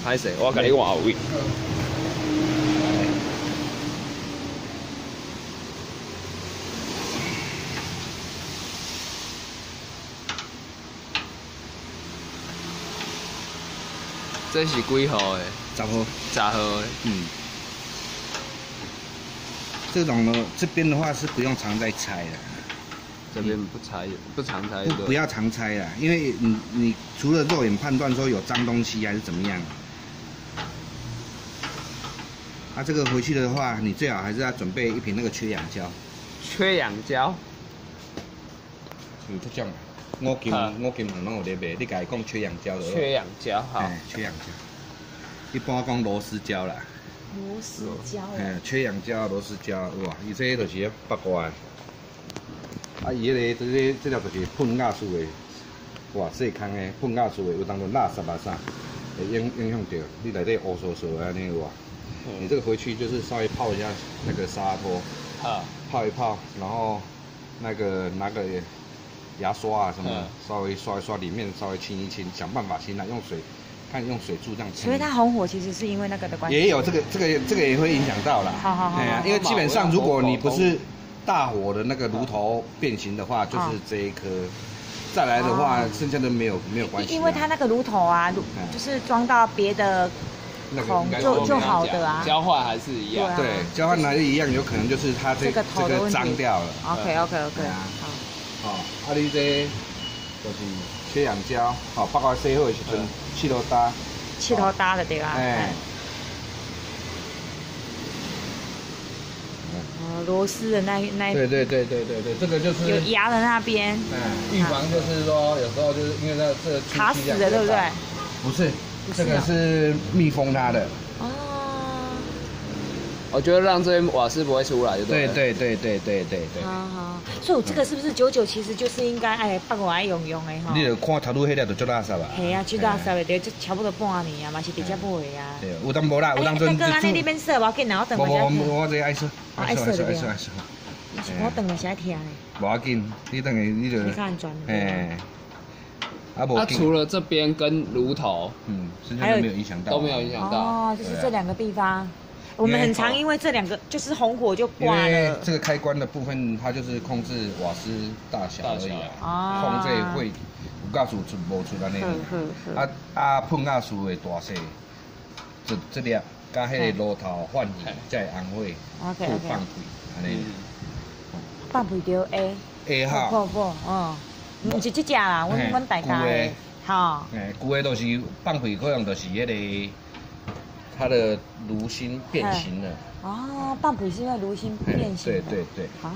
歹势，我甲你换位。这是几号的10号。10号的。嗯。这种呢，这边的话是不用常在拆的。这边不常拆。不要常拆啦，因为你除了肉眼判断说有脏东西还是怎么样。啊，这个回去的话，你最好还是要准备一瓶那个缺氧胶。缺氧胶。这种。五金行拢有在卖，你家己讲缺氧胶的。缺氧胶，好。缺氧胶。一般讲螺丝胶啦。螺丝胶。缺氧胶、螺丝胶，哇，伊这就是八卦的。啊，伊迄个这条就是喷压式的，哇，细空的喷压式的，有当做垃圾啥，会影响到你内底乌糟糟的安尼哇。你这个回去就是稍微泡一下那个沙拖，泡一泡，然后那个拿个牙刷啊什么，稍微刷一刷，里面稍微清一清，想办法清啊，用水柱这样清。所以它红火其实是因为那个的关系。也有这个也会影响到啦。好。因为基本上如果你不是大火的那个炉头变形的话，就是这一颗。再来的话，剩下的没有关系。因为它那个炉头啊，就是装到别的孔就好的啊。交换还是一样。对，交换还是一样，有可能就是它这个脏掉了。OK。好，啊你这就是缺氧胶，好，包括洗好的时阵，气头搭。气头搭的对吧？螺丝的那对，这个就是有牙的那边。预防就是说，有时候就是因为这个卡死的，对不对？不是，这个是密封它的。我觉得让这些瓦斯不会出来就对了。对。好，所以这个是不是99其实就是应该8个用的哈？你就看头拄迄粒就足垃圾啊。系啊，足垃圾的，对，差不多半年啊，嘛是直接买啊。对，有当无啦，有当真。大哥，安尼你免说，我紧啊，我等我这爱说。爱说。我等了是爱听的。无要紧，你等下你就。你看转。它除了这边跟炉头，剩下都没有影响到。都没有影响到。哦，就是这2个地方。我们很常因为这2个就是红火就挂了。因为这个开关的部分，它就是控制瓦斯大小而已啊。控制会有架数出无出安尼。喷压数的大小，这粒加迄个炉头换气才会红火，不放屁安尼。放屁就 A 号。不，唔是这只啦，阮大家的，好。旧的都是放屁，可能就是迄个。它的炉心变形了。放屁是因为炉心变形。对。好。